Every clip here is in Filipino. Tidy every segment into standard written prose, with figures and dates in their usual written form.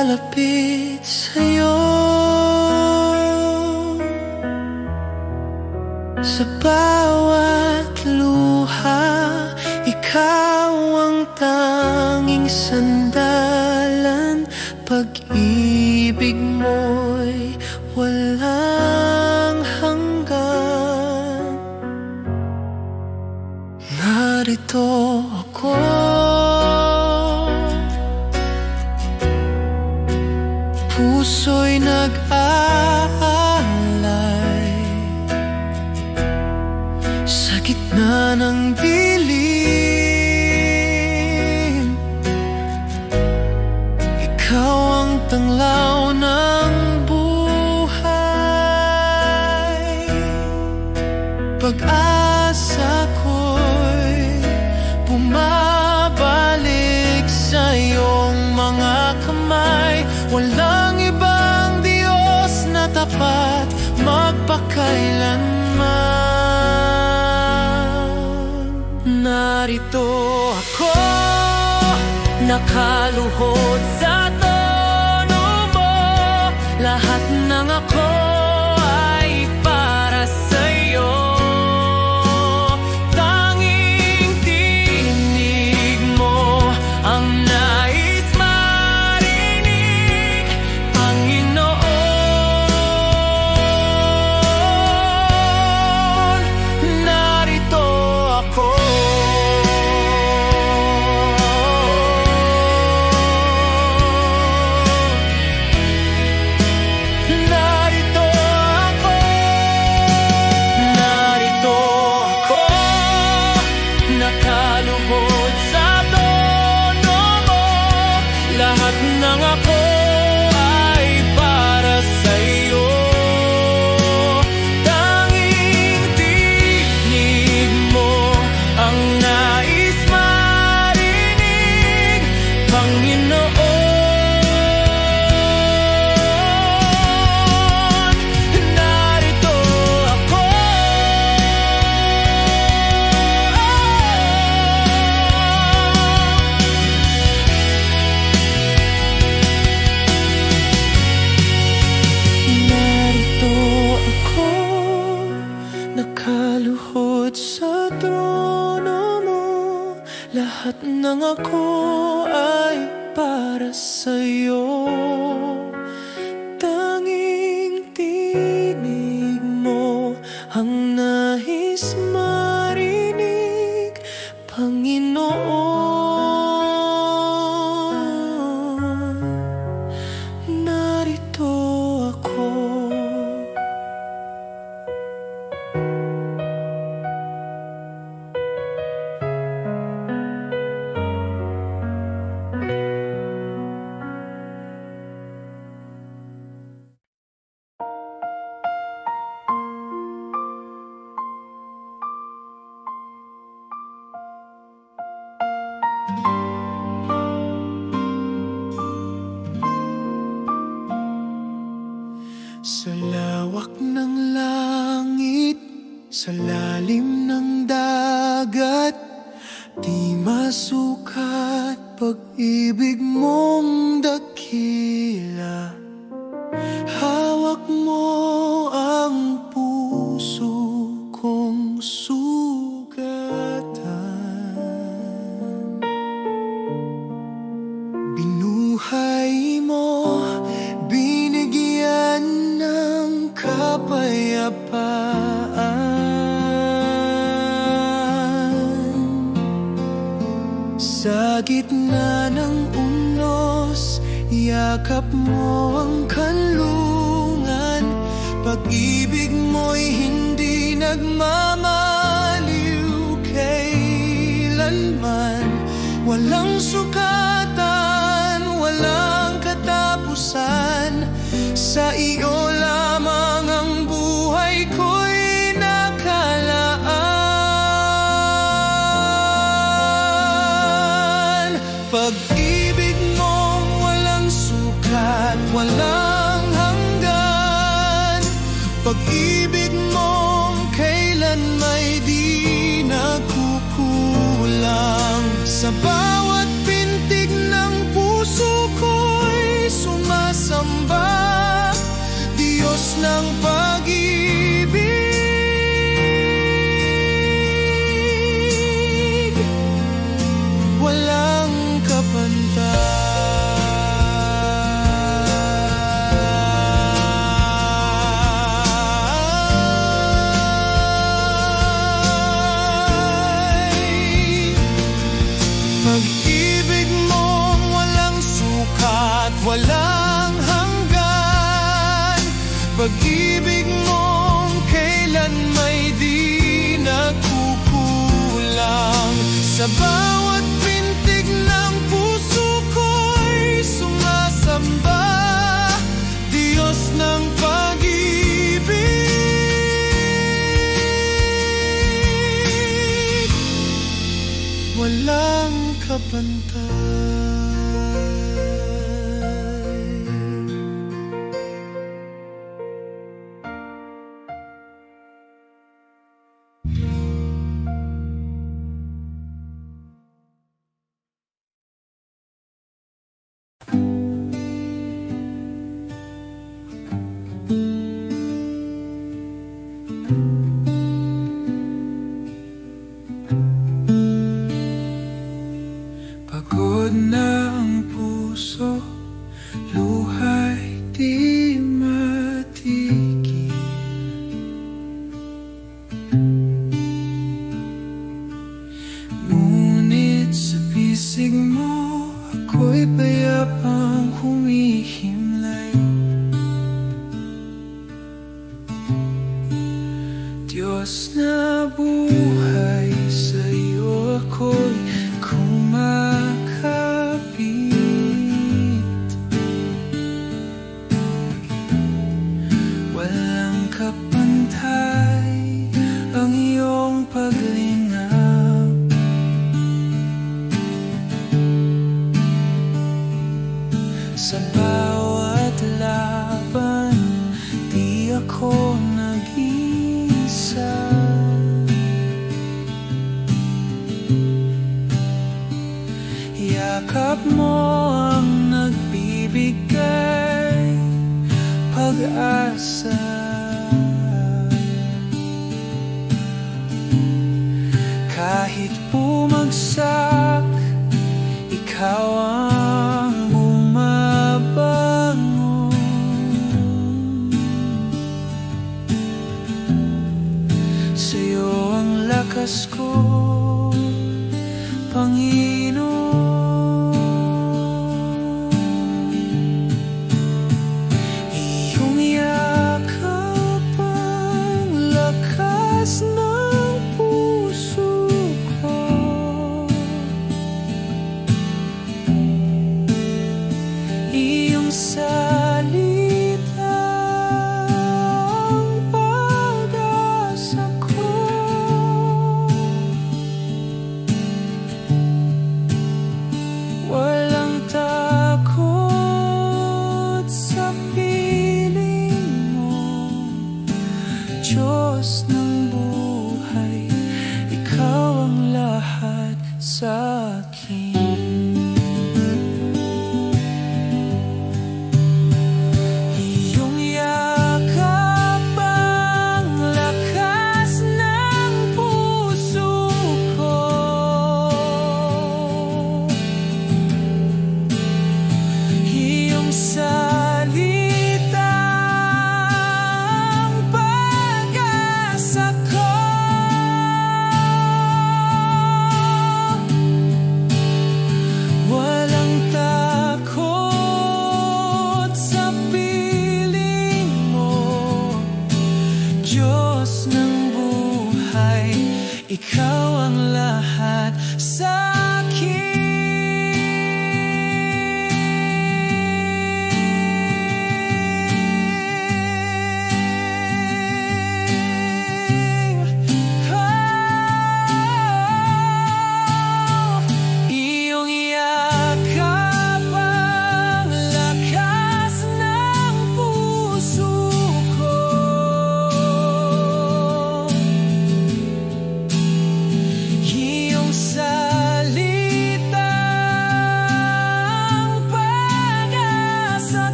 lalapit sa'yo. Sa bawat luha, ikaw ang tanging sandalan. Pag-ibig mo'y walang hanggan. Narito ako, puso'y nag-aalay sa gitna ng dilim. Ikaw ang tanglaw ng buhay. Pag-asa ko'y bumabalik sa iyong mga kamay. Walang ibang Diyos na tapat magpakailanman. Narito ako, nakaluhod sa tono mo. Lahat ng ako ay para sa'yo. Tanging tinig mo ang nais marinig, Panginoon. Narito ako, nakaluhod sa tono mo. Lahat ng ako ay para sa'yo. Tanging tinig mo ang nais marinig, Panginoon. Narito ako, nakaluhod sa trono mo. Lahat ng ako ay para sa'yo. Tanging tinig mo ang nais marinig, Panginoon. Narito ako. Sa lawak ng langit, sa lalim ng dagat, di masukat pag-ibig mong dakila. Hawak mo ang puso kong sugatan. Binuhay mo, binigyan ng kapayapaan. Sa gitna ng unos, yakap mo ang kanlungan. Pag-ibig mo'y hindi nagmamaliw kailanman. Walang sukatan, walang katapusan. Sa iyo lamang ang buhay ko'y nakalaan. Pag-ibig mong walang sukat, walang hanggan. Pag-ibig mong kailan may di nagkukulang. Sa bawat pintig ng puso ko'y Pag-ibig mong walang sukat, walang hanggan. Pag-ibig mong kailan may di nagkukulang. Sa bawat pintig ng puso ko'y sumasamba, Diyos ng pag-ibig, walang kapantay. Pagod na ang puso, luha'y di matigil. Ngunit sa bisig mo, ako'y payapang humihimlay. Diyos na buhay, sa'yo ako'y kumakapit. Walang kapantay ang iyong paglingap. Sa bawat laban, di ako nag-isa. Yakap mo ang nagbibigay pag-asa. Kahit bumagsak, ikaw ang bumabangon. Sa'yo ang lakas ko, Panginoon. Ng puso ko,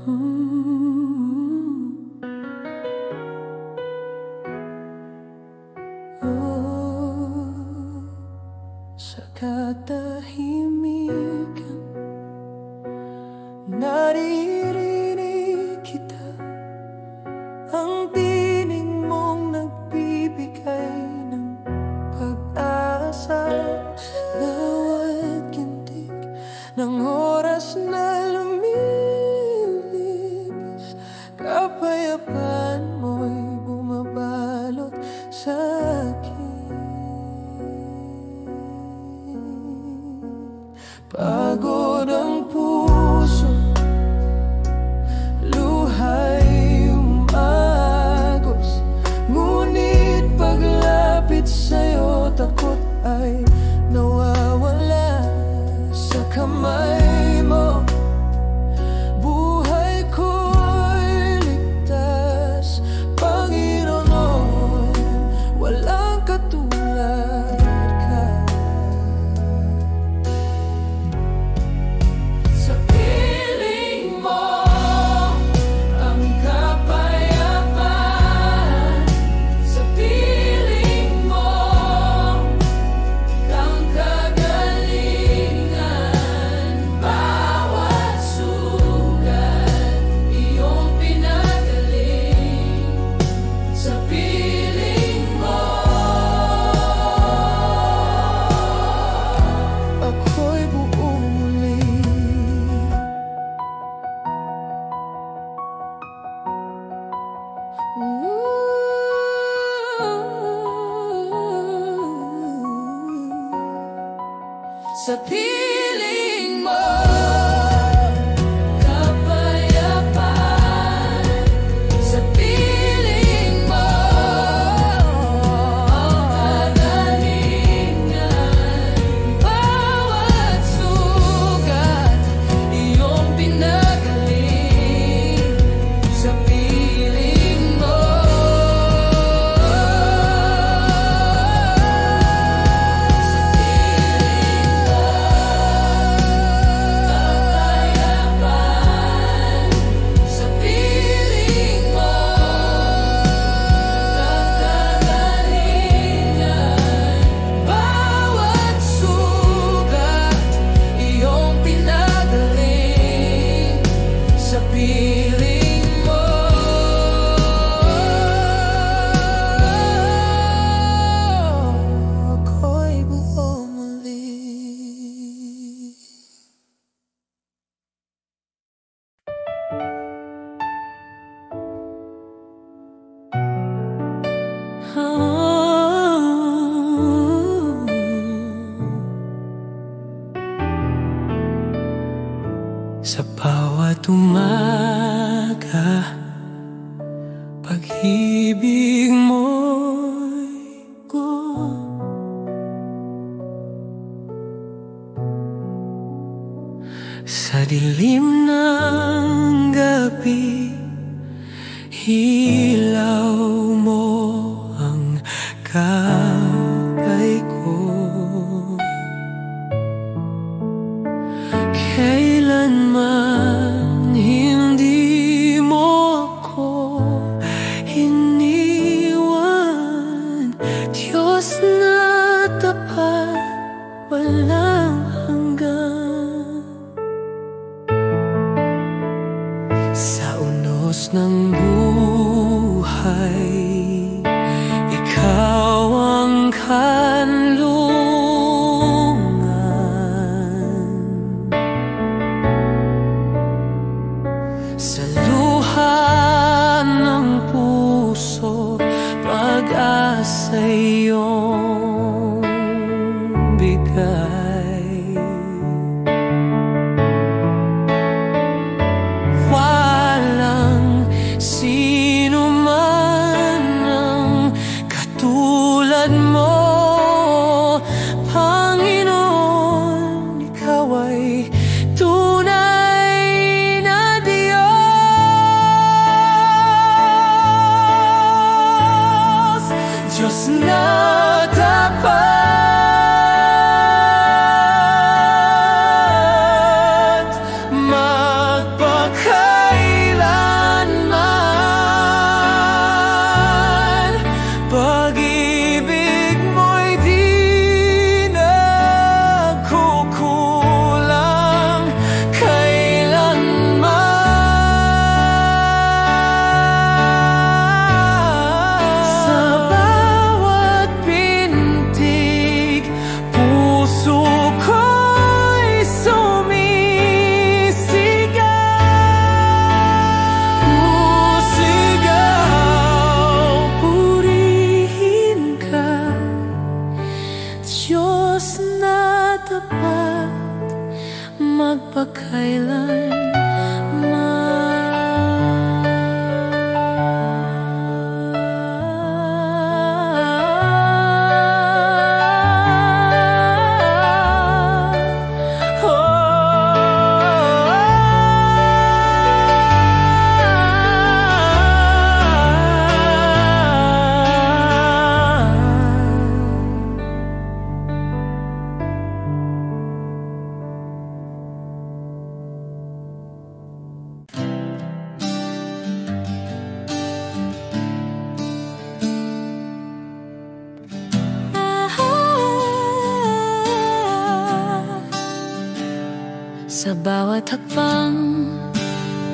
Sa katahimikan naririnig kita, ang tinig mong nagbibigay ng pag-asa. Bawat gintik ng oras na lumilipis, kapayapaan mo'y bumabalot sa akin. Pagod ang puso, luha'y umagos, ngunit paglapit sa'yo, takot ay nawawala. Sa kamay mo, buhay ko'y ligtas. Panginoon, walang katulad ka. Sa piling mo ang kapayapaan, sa piling mo ang kagalingan. Bawat sugat iyong pinagaling, sa piling mo ako'y buong muli. Sa piling mo kapayapaan, sa piling mo kagalingan. Bawat sugat iyong pinagaling, sa piling mo. Sa piling mo kagalingan. Bawat sugat iyong pinagaling, sa piling mo ako'y buong muli. Sa bawat umaga, pag-ibig mo'y sa dilim ng gabi, ilaw mo ang gabay ko. Kailanman hindi mo ako iniwan, Diyos na tapat, walang hanggan. Sa unos ng buhay, ikaw ang kanlungan. Sa luha ng puso, pag-asa iyong bigay. Walang sino man ang katulad mo, Panginoon. Ikaw ay tunay na Diyos. Sa bawat hakbang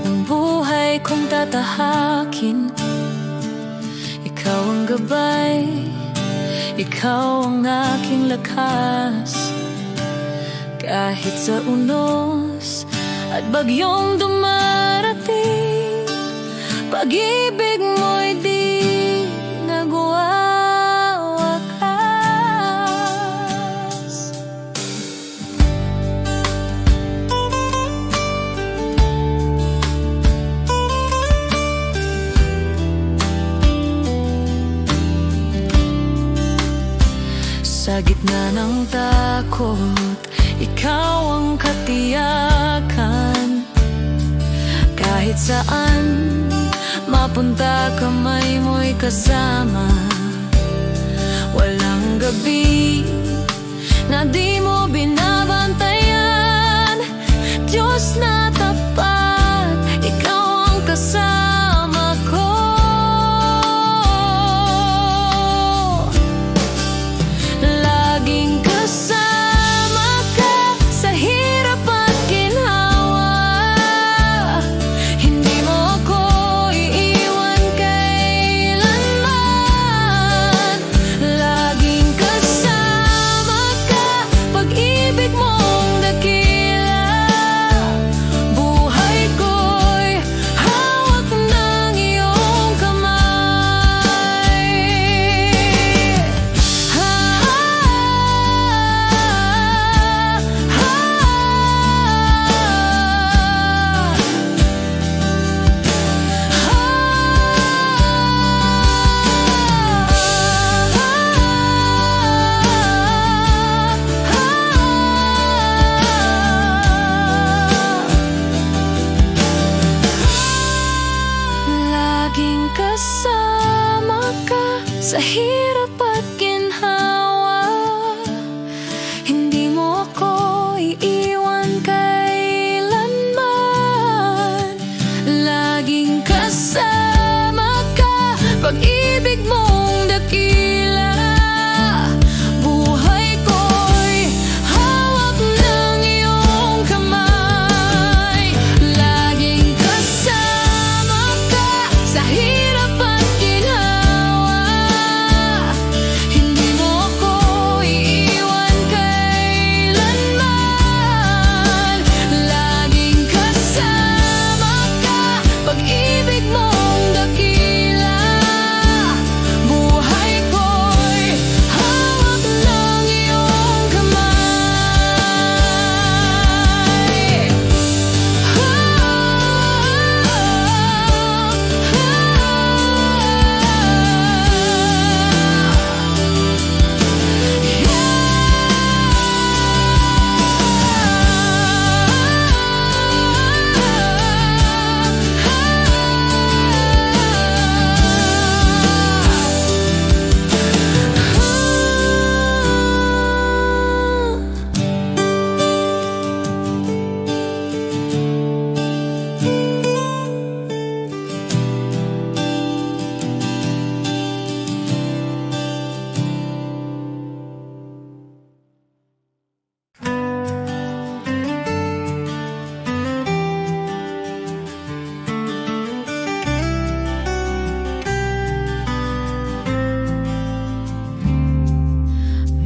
ng buhay kong tatahakin, ikaw ang gabay, ikaw ang aking lakas. Kahit sa unos at bagyong dumarating, pag-ibig mo'y di nagwawakas. Sa gitna ng takot, ikaw ang katiyakan. Kahit saan mapunta, kamay mo'y kasama. Walang gabi na di mo binabantayan. Diyos na tapat, ikaw ang kasama ko. Laging kasama ka sa hirap at ginhawa. Hindi mo ako iiwan kailanman. Laging kasama ka, pag-ibig mong dakila. Buhay ko'y hawak ng iyong kamay. Laging kasama ka sa hirap at ginhawa. Hindi mo ako iiwan kailanman. Laging kasama ka, pag-ibig mong dakila. Buhay ko'y hawak ng iyong kamay. Laging kasama ka sa hirap at ginhawa. Hindi mo ako iiwan kailanman. Laging kasama ka, pag-ibig mong dakila. Buhay ko'y hawak ng iyong kamay.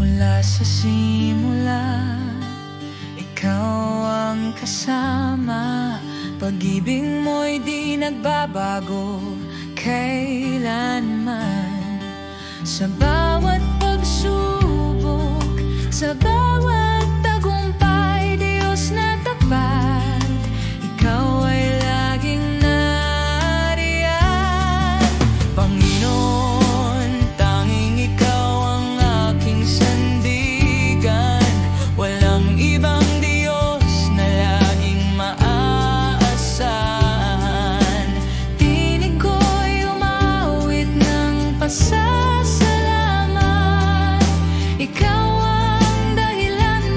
Mula sa simula, ikaw ang kasama. Pag-ibig mo'y di nagbabago kailanman. Sa bawat pagsubok, sa bawat tagumpay, Diyos na tapat, ikaw ay laging nariyan. Panginoon, tanging ikaw ang aking sandigan. Walang ibang Diyos na laging maaasahan. Tinig ko'y umawit ng pasasalamat. Ikaw ang dahilan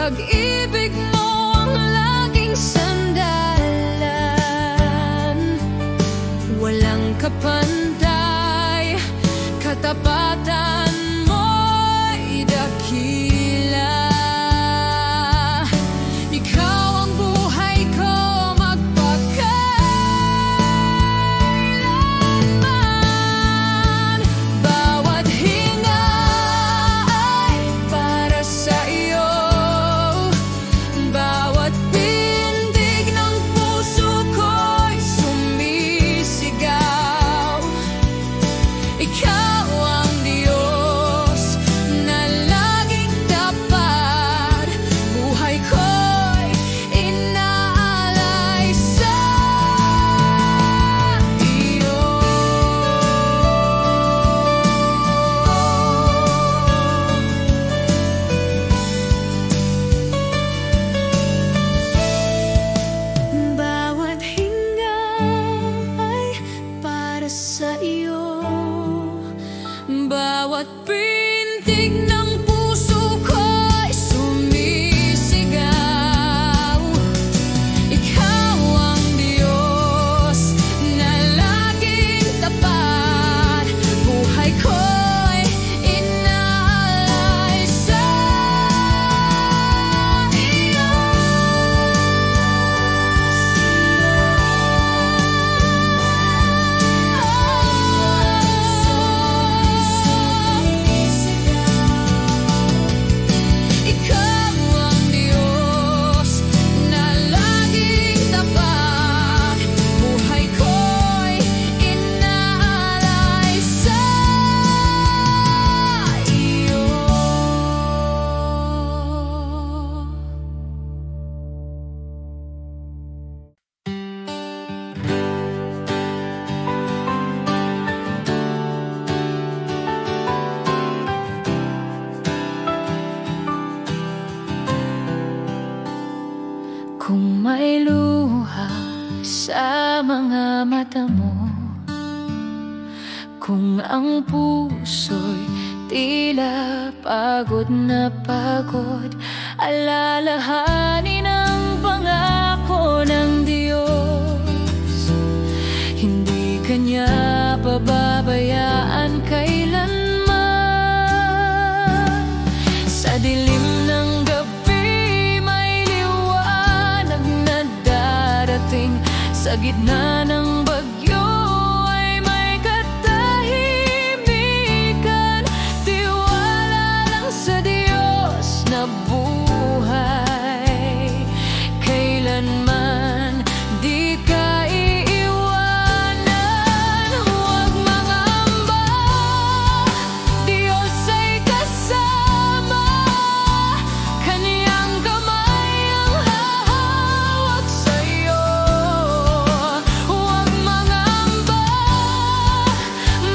pag-ibig mo ang laging sandalan. Walang kapantay, katapatan mo'y dakila. Ikaw ang buhay ko magpakailanman. Bawat hinga ay para sa iyo, bawat pintig ng puso ko'y sumisigaw. Ikaw ang Diyos na laging tapat, buhay ko'y inaalay sa iyo. Bawat hinga ay para sa iyo, bawat pintig ng puso ko'y sumisigaw. Ikaw ang Diyos na laging tapat, buhay ko'y inaalay sa iyo. Ikaw ang Diyos na laging tapat, buhay ko'y inaalay sa iyo. Kung may luha sa mga mata mo, kung ang puso'y tila pagod na pagod, alalahanin ang pangako ng Diyos. Hindi kanya pababayaan kailanman. Sa dilim ng gabi may liwanag na darating, sa gitna ng bagyo ay may katahimikan. Tiwala lang sa Diyos na buhay kailanman di ka iiwanan. Huwag mangamba, Diyos ay kasama, Kaniyang kamay ang hahawak sa'yo. Huwag mangamba,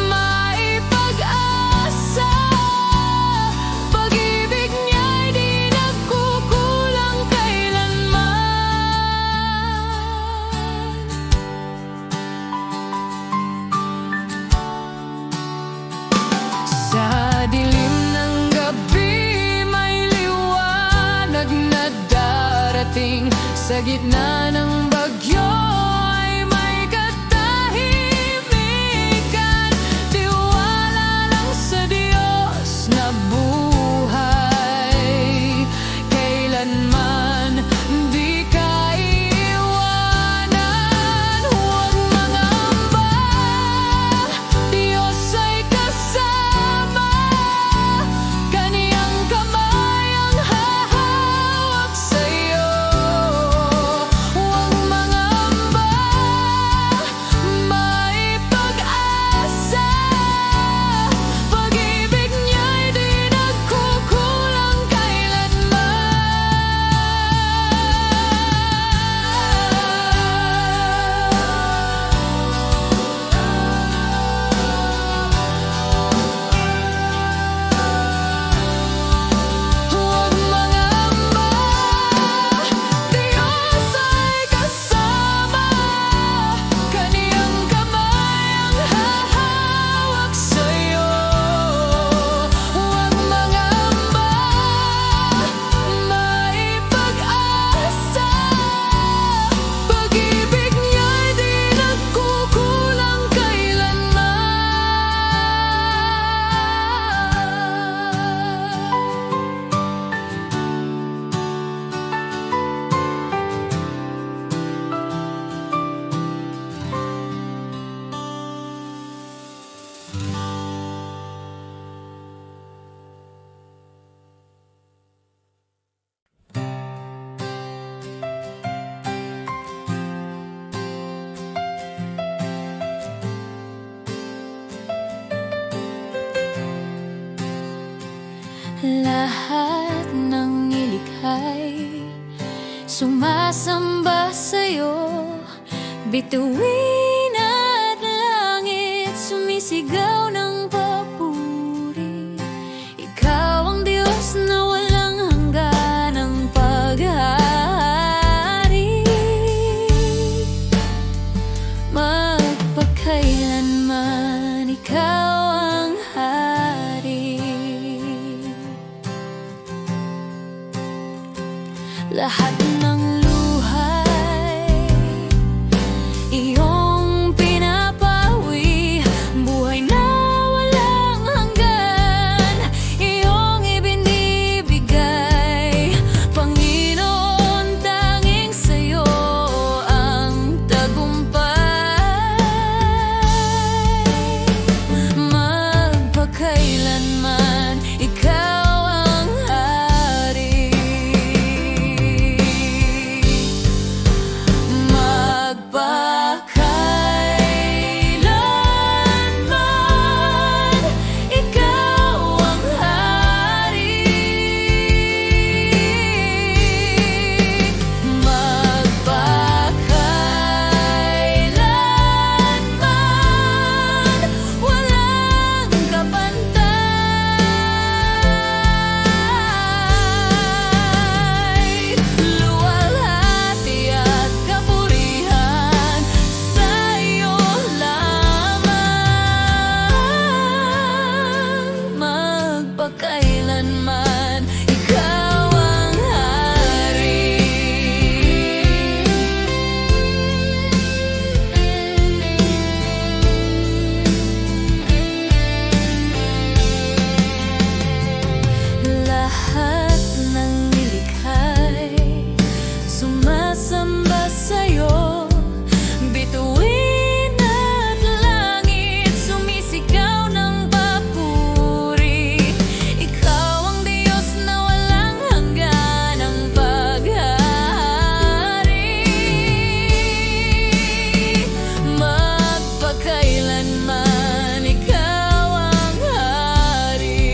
may pag-asa, pag-ibig niya'y di nagkukulang kailanman. Sa dilim ng gabi may liwanag na darating, sa gitna ng bagyo ay may katahimikan. Tiwala lang sa Diyos na buhay kailanman di ka iiwanan. Huwag mangamba, Diyos ay kasama, Kaniyang kamay ang hahawak sa'yo. Huwag mangamba, lahat ng nilikhay sumasamba sa'yo. Bituin at langit sumisigaw ng papuri. Ikaw ang Diyos na walang hangganang paghahari. Magpakailanman ikaw ang hari. Lahat ng luhay iyong pinapawi, buhay na walang hanggan iyong ibinibigay. Panginoon, tanging sa'yo ang tagumpay. Magpakailanman ikaw ang hari. Magpakailanman ikaw ang hari. Magpakailanman walang kapantay. Luwalhati at kapurihan sa'yo lamang. Magpakailanman ikaw ang hari. Lahat ng nilikhay sumasamba sa'yo. Bituin at langit sumisigaw ng papuri. Ikaw ang Diyos na walang hangganang paghahari. Magpakailanman ikaw ang hari.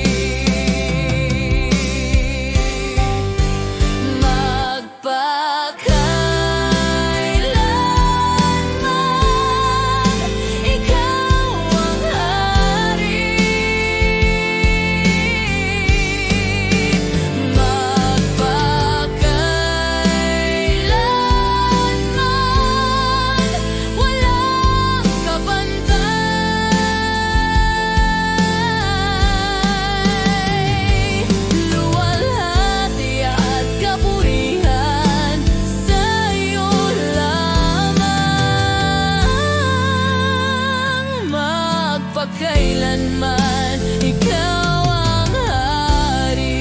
Magpakailanman ikaw ang hari. Magpakailanman walang kapantay. Luwalhati at kapurihan sa'yo lamang. Magpakailanman ikaw ang hari.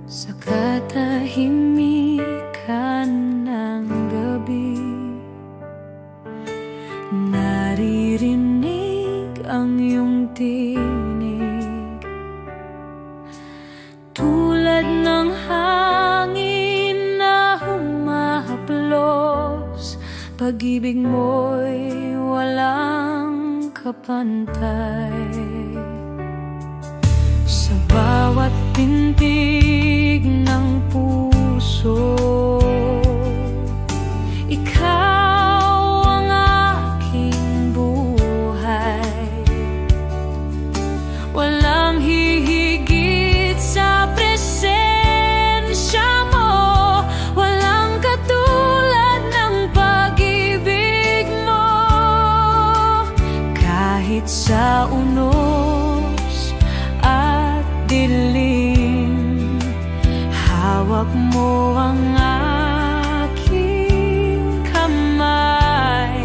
Sa katahimikan ng gabi, naririnig ang iyong tinig. Tulad ng hangin na humahaplos, pag-ibig mo'y walang kapantay. Sa bawat pintig ng puso, ikaw ang aking buhay. Walang hihigit sa presensya mo, walang katulad ng pag-ibig mo. Kahit sa unos at dilim, mo ang aking kamay.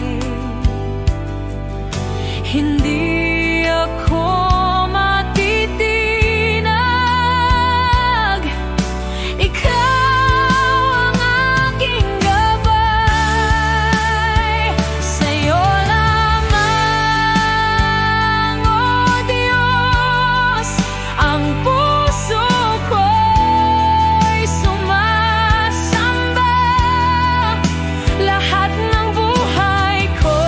Hindi ako matitinag, ikaw ang aking gabay. Sa'yo lamang, O Diyos, ang puso ko'y sumasamba. Lahat ng buhay ko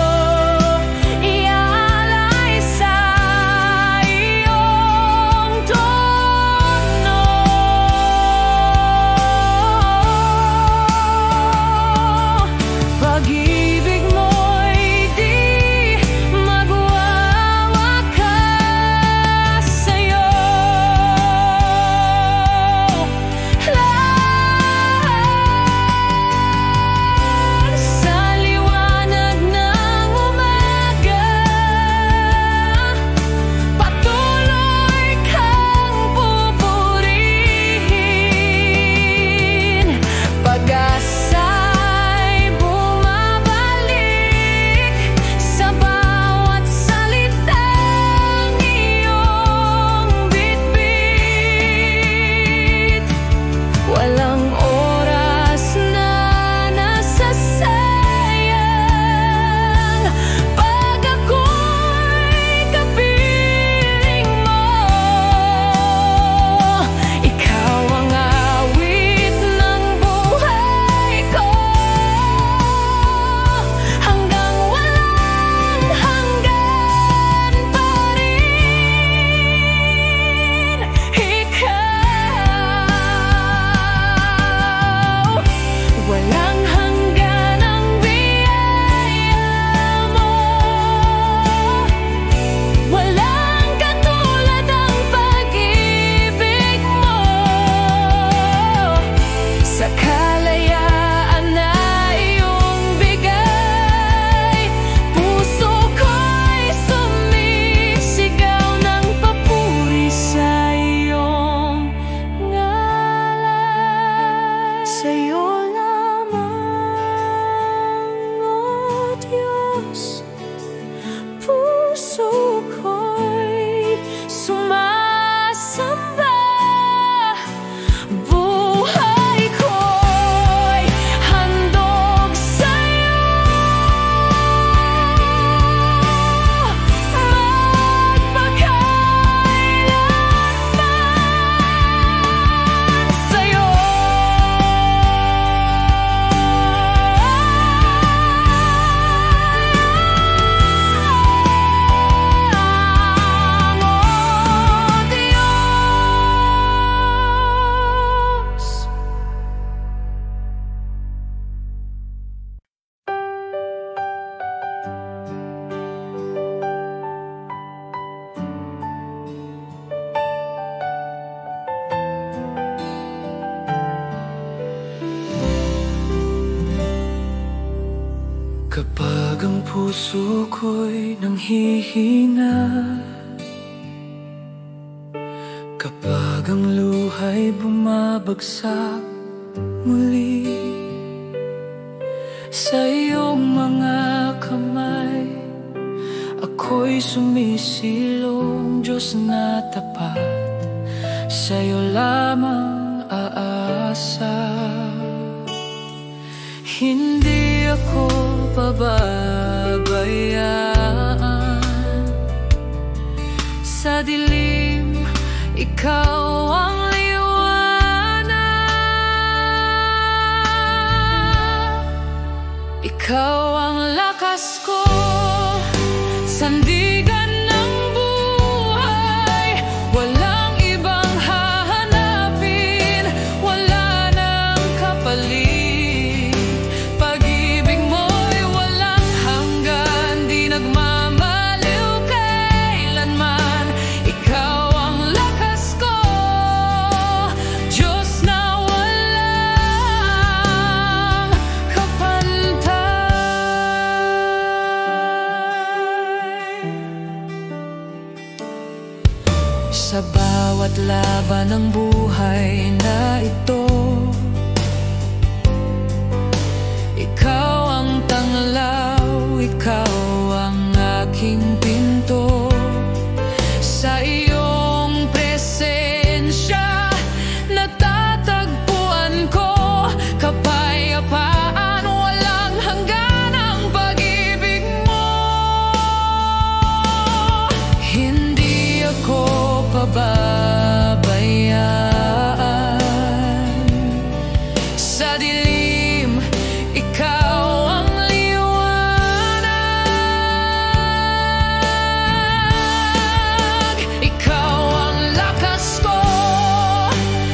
iaalay sa iyong trono. Pag-ibig mo'y di magwawakas sa'yo. Lahat sa liwanag ng umaga, patuloy kang pupurihin. Pag-asa'y bumabalik sa bawat salitang iyong bitbit. Walang oras na nasasayang pag ako'y kapiling mo. Ikaw ang awit ng buhay ko, hanggang walang hanggan pa rin. Ikaw, walang hanggan ang biyaya mo. Walang katulad ang pag-ibig mo. Sa kalayaan na iyong bigay, puso ko'y sumisigaw ng papuri sa iyong ngalan. Sa'yo lamang, O Diyos, puso ko'y sumasamba. Buhay ko'y handog sa'yo. Magpakailanman sa'yo. O Diyos. Kapag ang puso ko'y nanghihina, kapag ang luha'y bumabagsak muli, sa iyong mga kamay ako'y sumisilong, Diyos na tapat. Sa'yo lamang aasa. Hindi ako pababayaan. Sa dilim, ikaw ang liwanag. Ikaw ang lakas ko, sandigan ng buhay. Walang ibang hahanapin, wala nang kapalit. Pag-ibig mo'y walang hanggan, di nagmamaliw kailanman. Ikaw ang lakas ko, Diyos na walang kapantay. Sa bawat laban ng buhay na ito, dilim, ikaw ang liwanag. Ikaw ang lakas ko,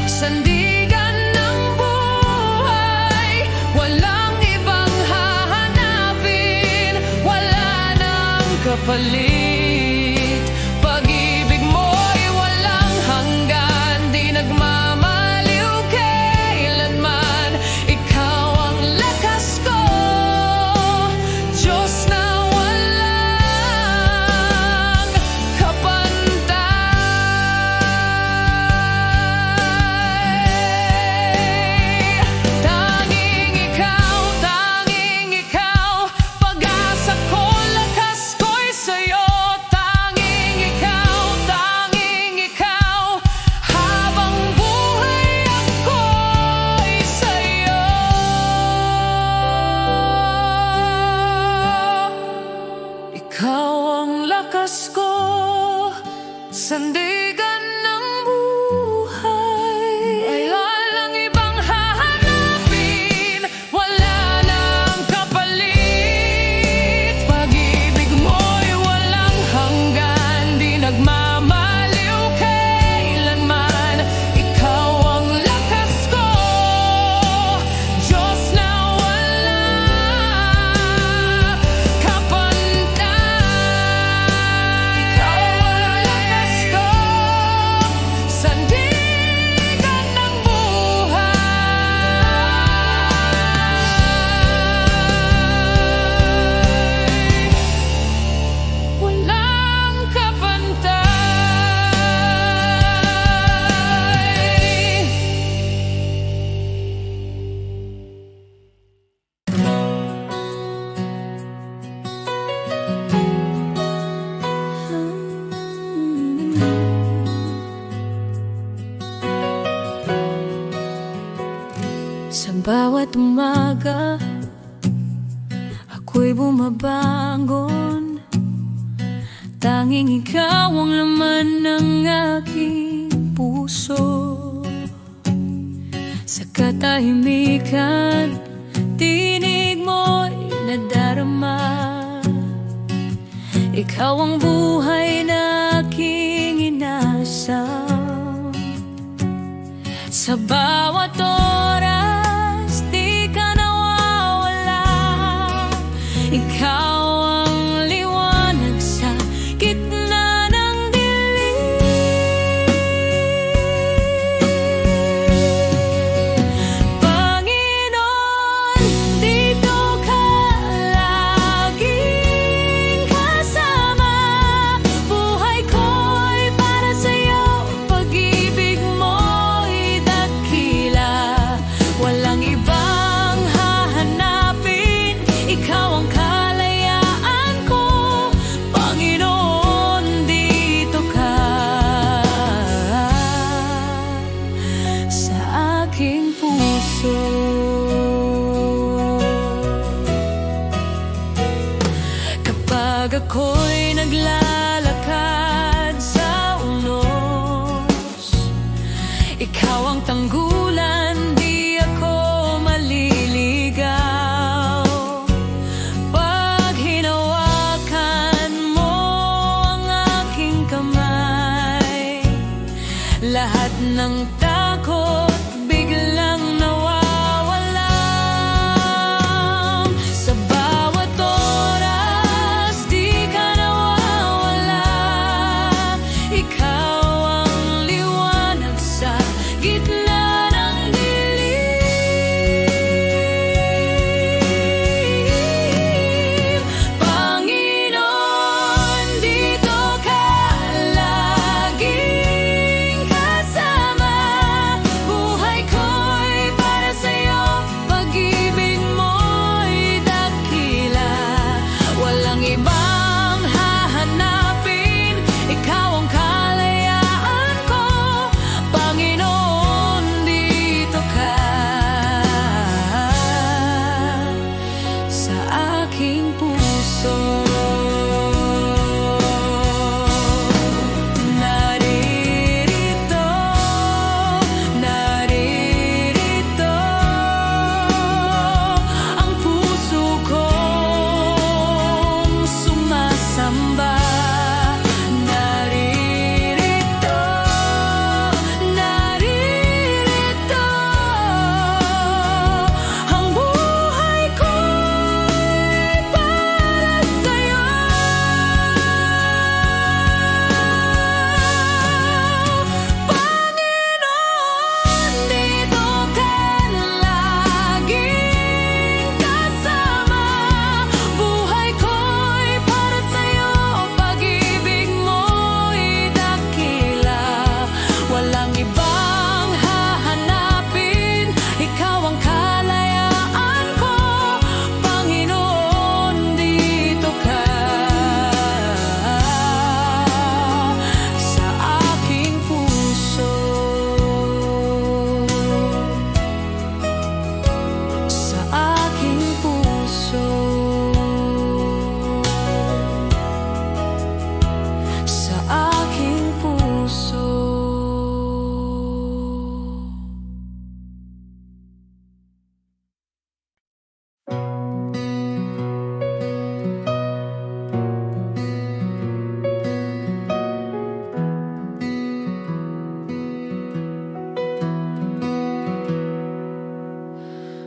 sandigan ng buhay. Walang ibang hahanapin, wala nang kapalit. Pag-ibig mo'y walang hanggan, di nagmamaliw kailanman. Ikaw ang lakas ko, Diyos na walang kapantay. Tanging ikaw, pag-asa ko, lakas ko'y sa'yo. Tanging ikaw, habang buhay ako'y sa'yo. Ikaw ang lakas ko, sandigan ng buhay. Ay walang ibang hahanapin, wala nang kapalit. Pag-ibig mo'y walang hanggan, di nagmamaliw kailanman. Ikaw ang lakas ko, Diyos na walang kapantay. Ikaw ang lakas ko, sandigan ng buhay. Walang kapantay. Sa bawat umaga, ako'y bumabangon. Tanging ikaw ang laman ng aking puso. Sa katahimikan, tinig mo'y nadarama. Ikaw ang buhay na aking inasam. Sa bawat oras, di ka nawawala. Ikaw ang liwanag sa gitna ng dilim. Panginoon, dito ka laging kasama. Buhay ko'y para sa'yo, pag-ibig mo'y dakila.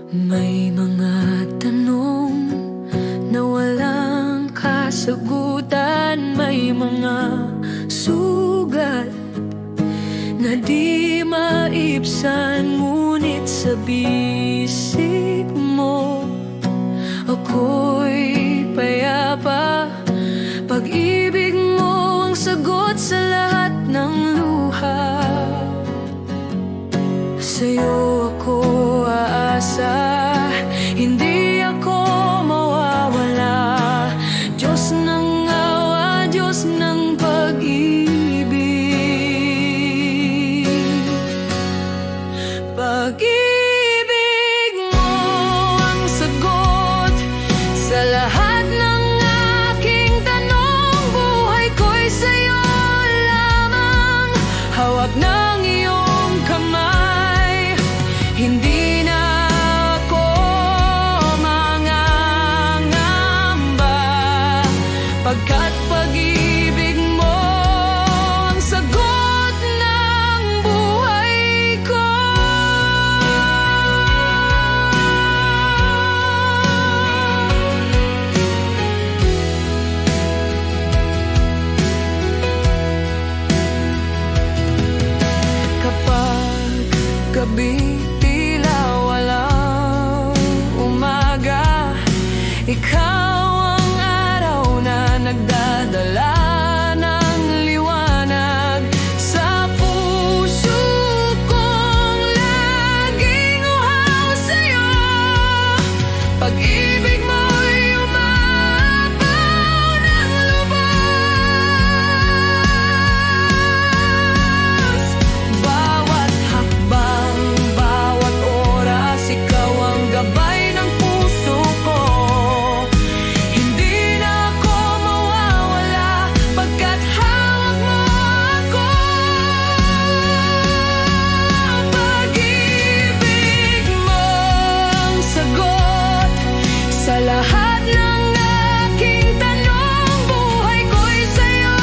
May mga tanong na walang kasagutan, may mga sugat na di maibsan, ngunit sa bisig mo ako'y payapa. Pag-ibig mo ang sagot sa lahat ng luha. Sa'yo ako aasa, hindi ako mawawala. Diyos ng awa, Diyos ng pag-ibig. Pag-ibig mo ang sagot sa lahat ng aking tanong. Buhay ko'y sa'yo lamang, hawak ng iyong kamay. Hindi na ako mangangamba, pagkat pag-ibig mo ang sagot ng buhay ko. Kapag gabi ikaw ang araw na nagdadala ng liwanag sa puso kong laging uhaw sa'yo. Pag-ibig mo'y umapaw ng lubos. Bawat hakbang, bawat oras, ikaw ang gabay ng puso ko. Sa lahat ng aking tanong, buhay ko'y sa'yo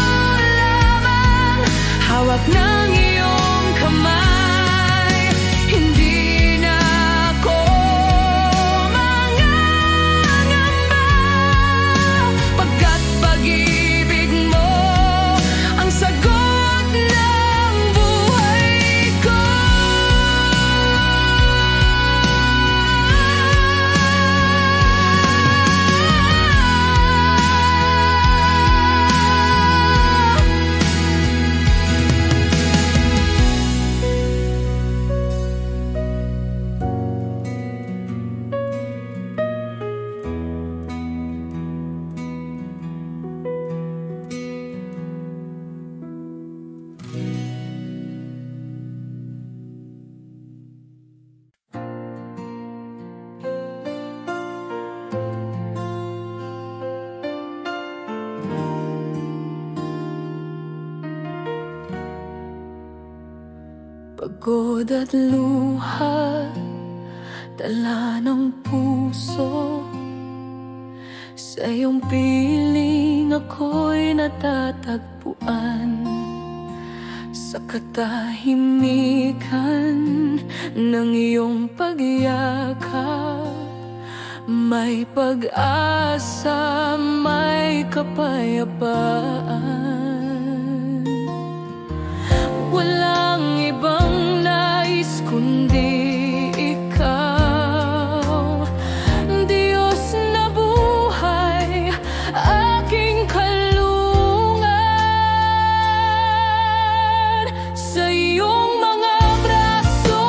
lamang, hawak ng iyong kamay. Hindi na ako mangangamba, pagkat pag-ibig mo ang sagot ng buhay ko. Pagod at luha, dala ng puso, sa iyong piling ako'y natatagpuan. Sa katahimikan ng iyong pagyakap, may pag-asa, may kapayapaan. Walang ibang nais kundi ikaw, Diyos na buhay, aking kalungan. Sa iyong mga braso,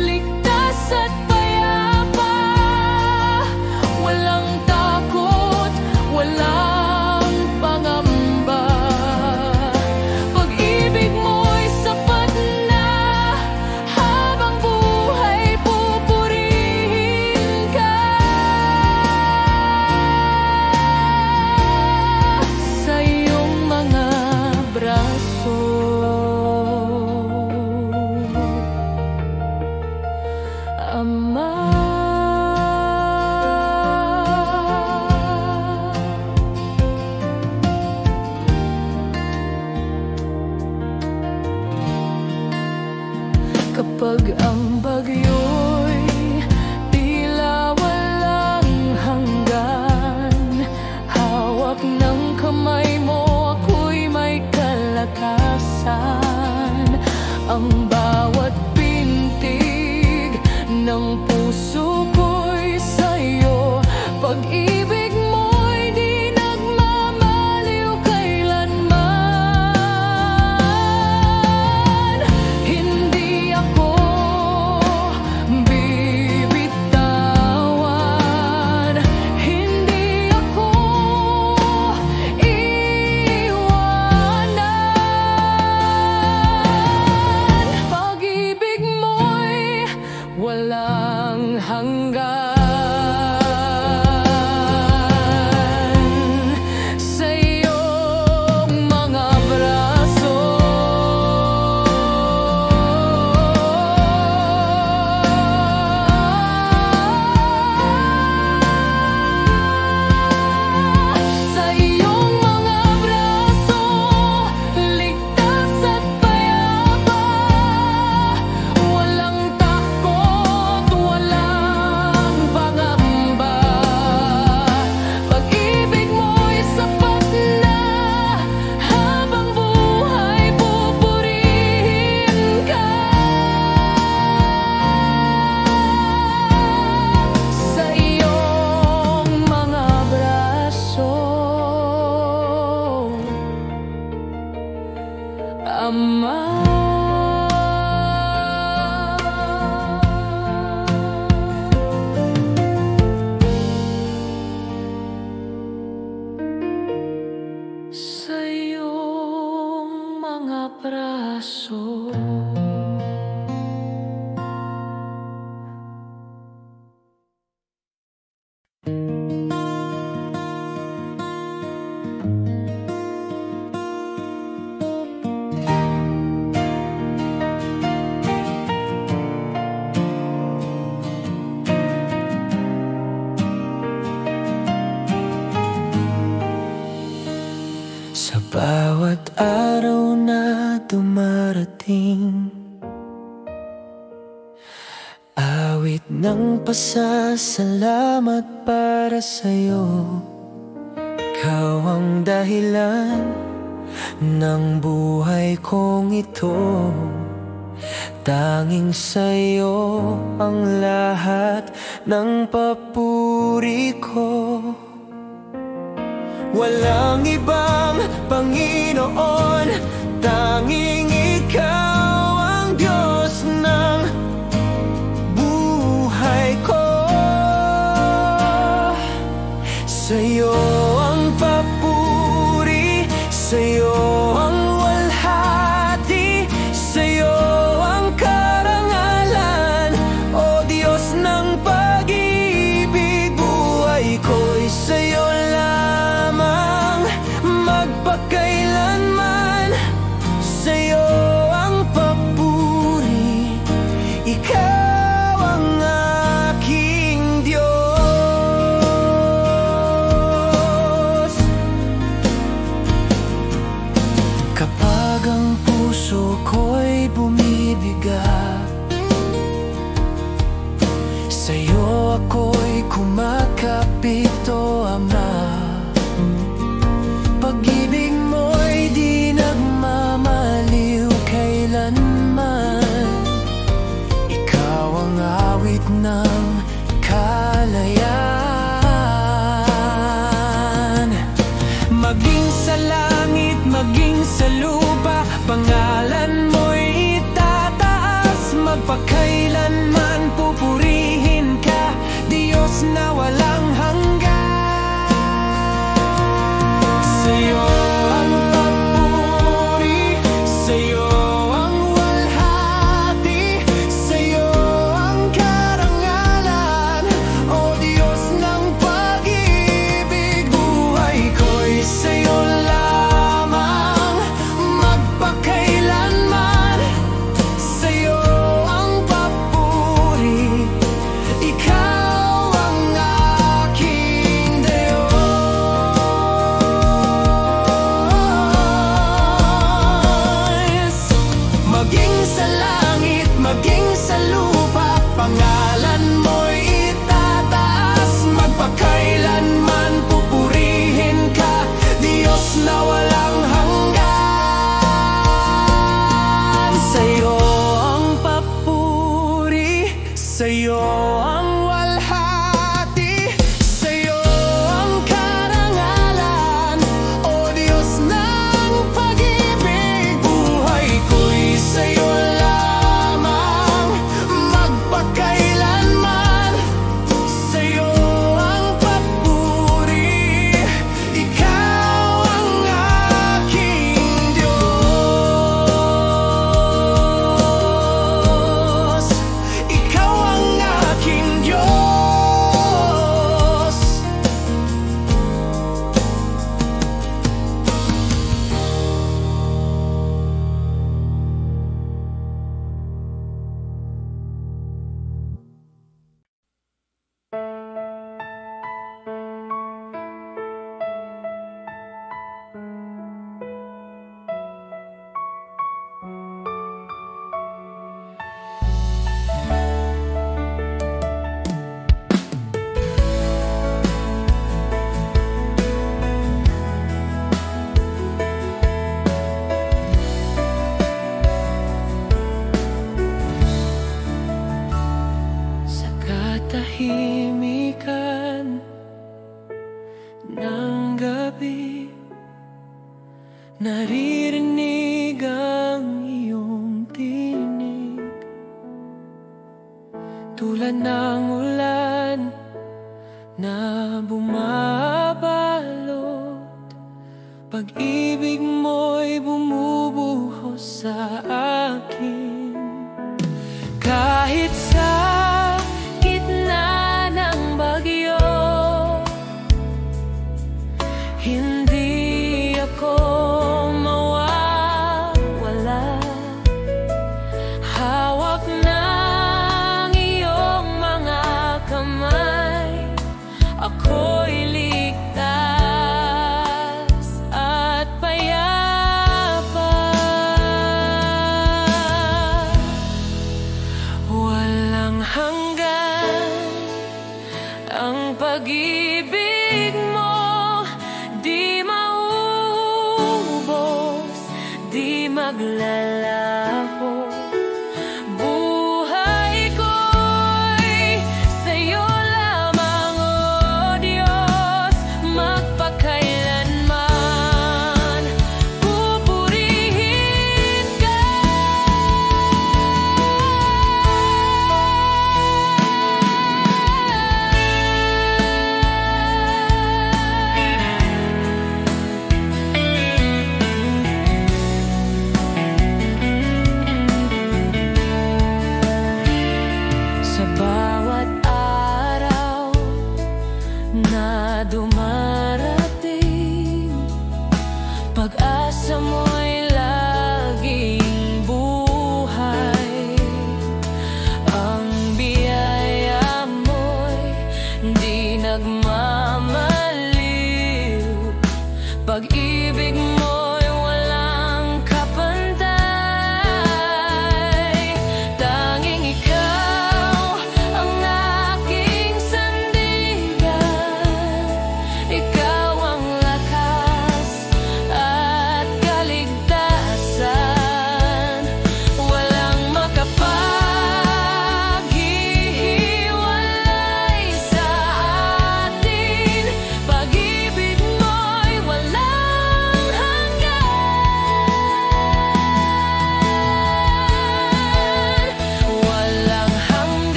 ligtas at payapa, walang takot, walang pangamba. Pag-ibig mo'y sapat na, habang buhay pupurihin ka. Sa iyong mga braso, Ama. Kapag ang bagyo'y Pag-ibig mo'y di nagmamaliw kailanman. Hindi ako bibitawan, hindi ako iiwanan. Pag-ibig mo'y walang hanggan. Sa iyong mga braso, sa iyong mga braso, ligtas at payapa. Walang takot, walang pangamba. Pag-ibig mo'y sapat na habang buhay pupurihin ka. Sa iyong mga braso, Ama. Sa iyong mga braso. Sa bawat araw na dumarating, awit ng pasasalamat para sa'yo. Ikaw ang dahilan ng buhay kong ito. Tanging sa'yo ang lahat ng papuri ko. Walang ibang Panginoon, tanging ikaw ang Diyos ng buhay ko. Sa'yo ang papuri, sa'yo ang walhati, sa'yo ang karangalan, O Diyos ng pag-ibig. Buhay ko'y sa'yo lamang magpakailanman. Sa'yo ang papuri, ikaw ang aking Diyos. Kapag ang puso ko'y bumibigat, sa'yo ako'y kumakapit, O Ama. Pag-ibig mo'y di nagmamaliw kailanman. Ikaw ang awit ng kalayaan. Maging sa langit, maging sa lupa, pangalan mo'y itataas. Magpakailanman pupurihin ka, Diyos na walang hanggan. Sa'yo ang papuri, sa'yo ang walhati, sa'yo ang karangalan, O Diyos ng pag-ibig. Buhay ko'y sa'yo lamang magpakailanman. Sa'yo ang papuri, ikaw ang aking Diyos. Maging sa langit, maging sa lupa, pangalan mo'y itataas. Magpakailanman pupurihin ka, Diyos na walang hanggan. Sa'yo ang papuri, sa'yo ang walhati, sa'yo katahimikan ng gabi, naririnig ang iyong tinig, tulad ng ulan na bumabalot. Pag-ibig mo'y bumubuhos sa akin. Kahit sa gitna ng bagyo, hindi ako mawawala. Hawak ng iyong mga kamay, ako'y ligtas at payapa. Walang hanggan ang pag-ibig mo, di mauubos, di maglalaho. Buhay ko'y sa'yo lamang, O Diyos, magpakailanman pupurihin ka.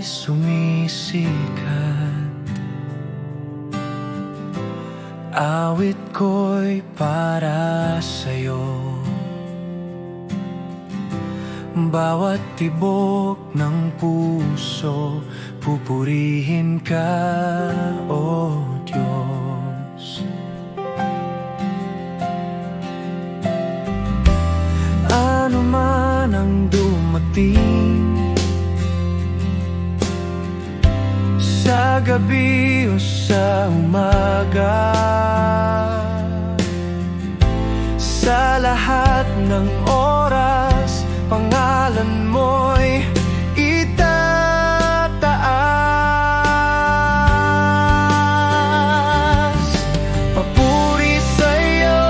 ay sumisikat. Awit ko'y para sa'yo. Bawat tibok ng puso, pupurihin ka, O Diyos. Ano man ang dumating, sa gabi o sa umaga, sa lahat ng oras, pangalan mo'y itataas. Papuri sa'yo,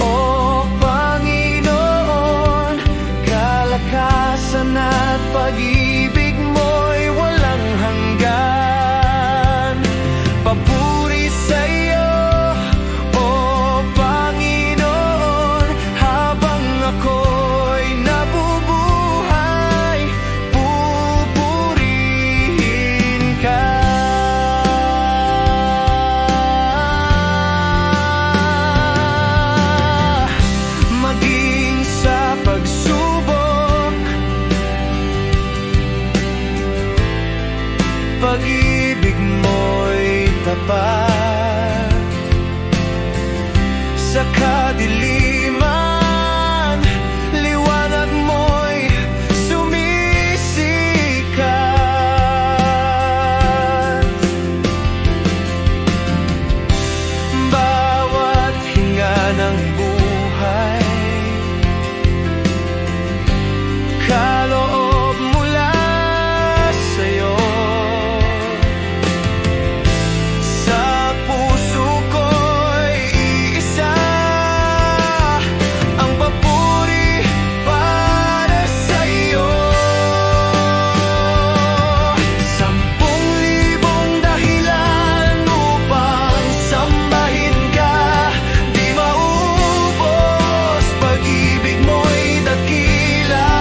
O Panginoon, kalakasan at pag-ibig mo'y walang hanggan. Papuri sa'yo, O Panginoon, habang ako'y nabubuhay, pupurihin ka. Maging sa pagsubok, pag-ibig mo'y tapat. Sa kadiliman, liwanag mo'y sumisikat. Bawat hinga ng buhay, kaloob mula sa'yo. Sa puso ko'y iisa ang papuri para sa'yo. 10,000 dahilan upang sambahin ka, di maubos, pag-ibig mo'y dakila.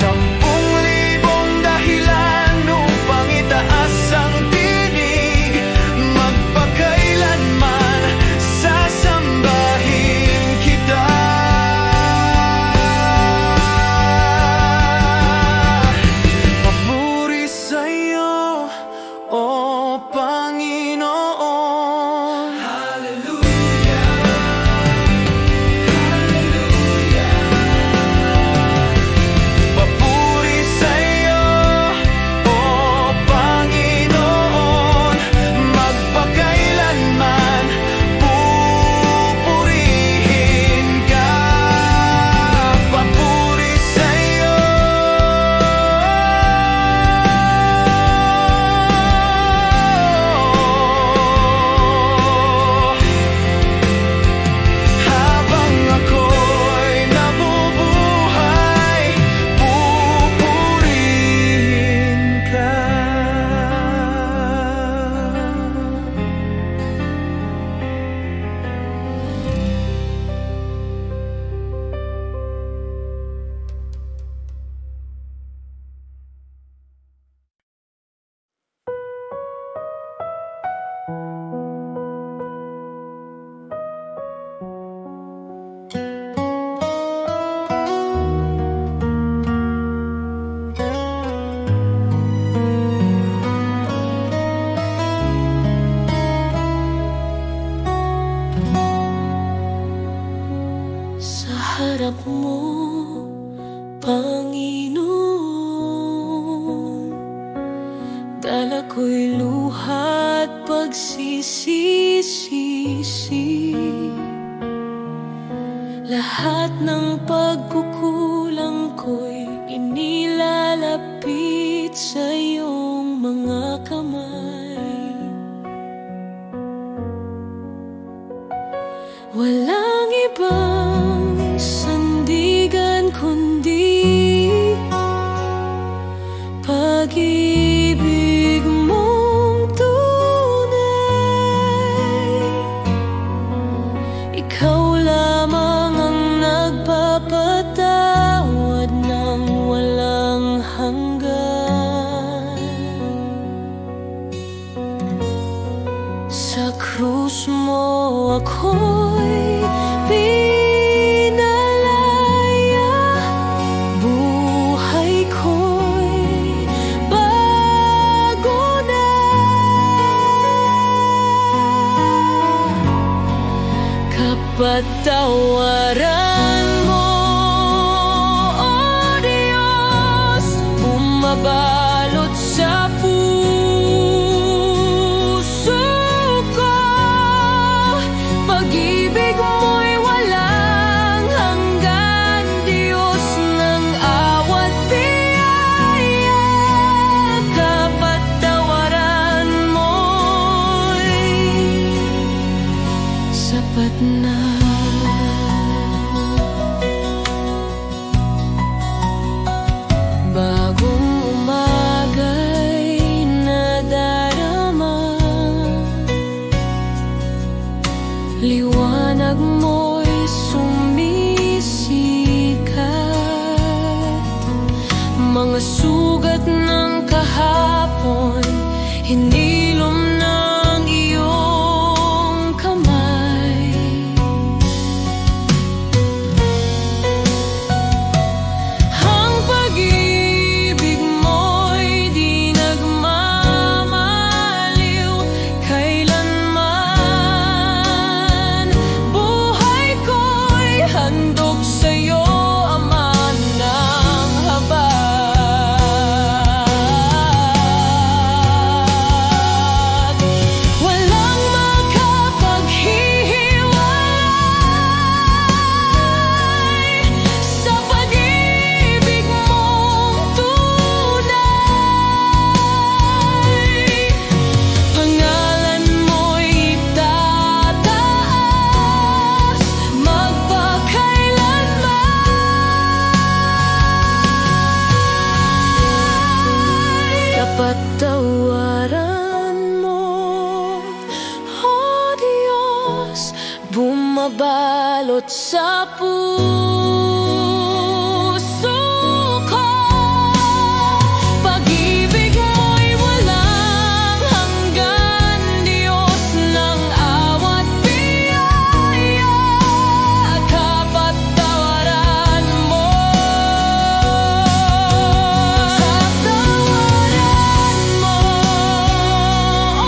10,000 dahilan upang itaas ang tinig, magpakailanman sasambahin kita. Papuri sa'yo, O Panginoon. Hallelujah, hallelujah. Papuri sa'yo, O Panginoon, magpakailanman pupurihin ka. Papuri sa'yo, habang ako'y nabubuhay, pupurihin ka. Sa harap mo, Panginoon, dala ko'y luha at pagsisisi. Lahat ng pagkukulang ko'y inilalapit sa iyong mga kamay. Walang ibang sandigan kundi pag-ibig mong tunay. Ikaw lamang ang nagpapatawad kapatawaran mo, O Diyos, bumabalot sa puso ko. Pag-ibig mo'y walang hanggan, Diyos ng awat biyaya. Kapatawaran mo'y sapat na. Bagong umaga'y nadarama, liwanag mo'y sumisikat. Mga sugat ng kahapon, hinilom ng iyong kamay. Ang pag-ibig mo'y di nagmamaliw kailanman. Buhay ko'y handog sa'yo, Ama ng habag. Walang makapaghihiwalay sa pag-ibig mong tunay. Pangalan mo'y itataas magpakailanman. Kapatawaran mo, O Diyos, bumabalot sa puso ko. Pag-ibig mo'y walang hanggan, Diyos ng awat biyaya. Kapatawaran mo, kapatawaran mo, O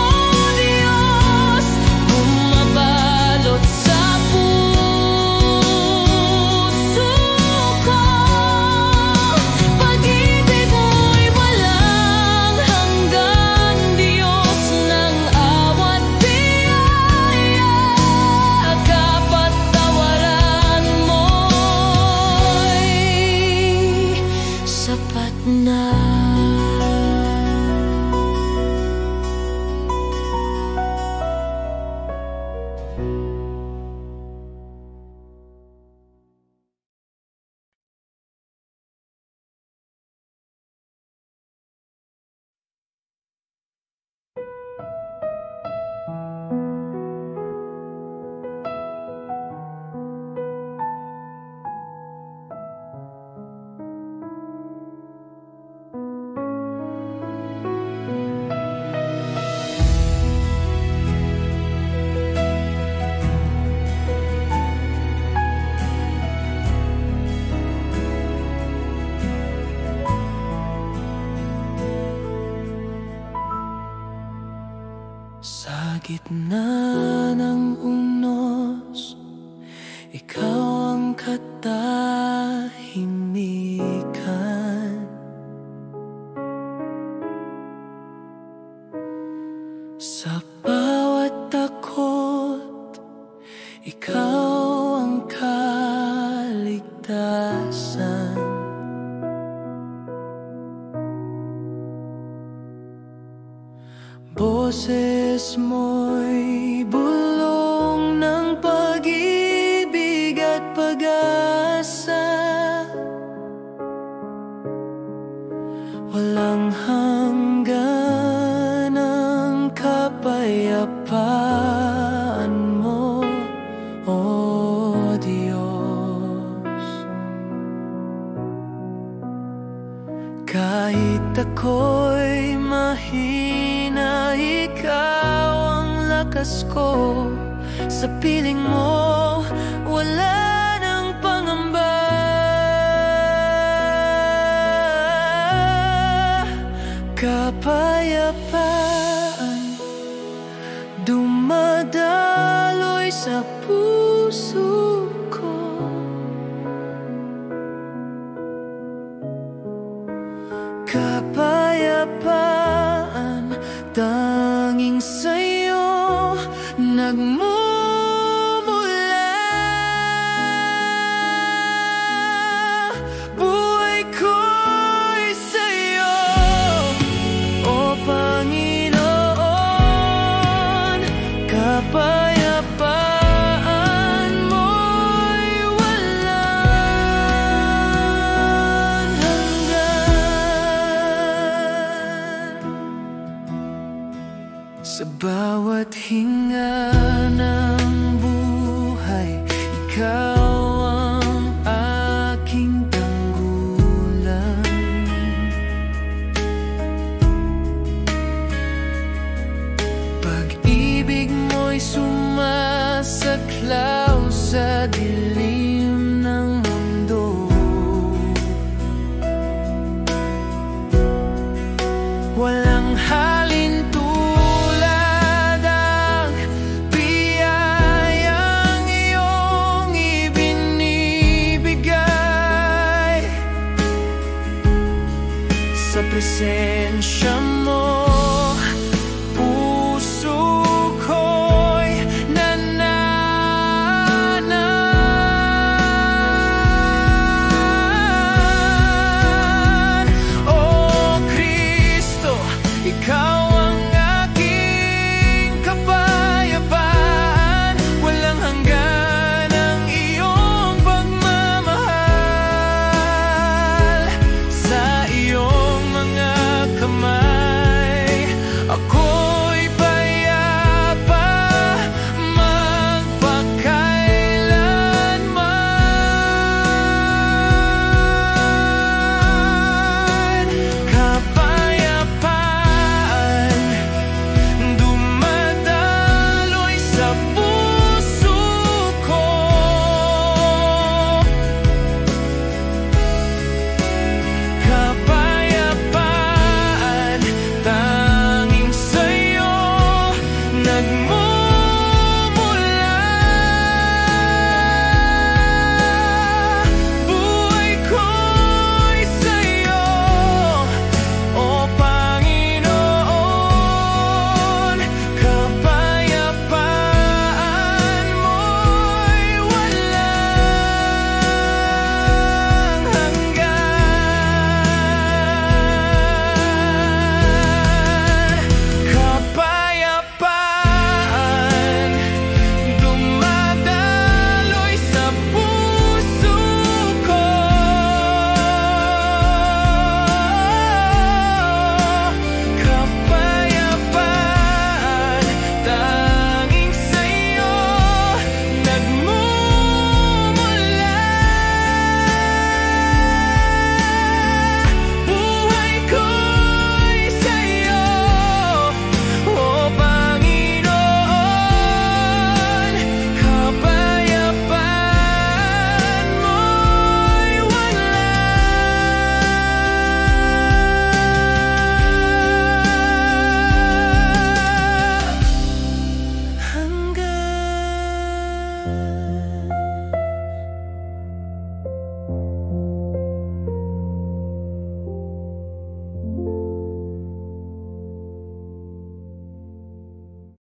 Diyos, bumabalot sa puso ko. Pag-ibig mo'y walang hanggan, Diyos ng awat biyaya. Kapatawaran mo'y sapat na. Sa gitna ng unos, ikaw ang katahimikan. Sa bawat takot, ikaw ang kaligtasan. Boses mo'y bulong ng pag-ibig at pag-asa. Walang hanggan ang kapayapaan mo, O Diyos. Kahit ako'y mahina, ikaw ang lakas ko. Sa piling mo, wala nang pangamba. Kapayapaan dumadaloy sa puso kapayapaan tanging sa'yo nagmumula. Buhay ko'y sa'yo, O Panginoon. Kapayapaan mo'y walang hanggan. Sa bawat hinga ng buhay, ikaw ang aking tanggulan. Pag-ibig mo'y sumasaklaw sa dilim ng mundo. Walang halin tulad ang biyayang iyong ibinibigay. Sa presensya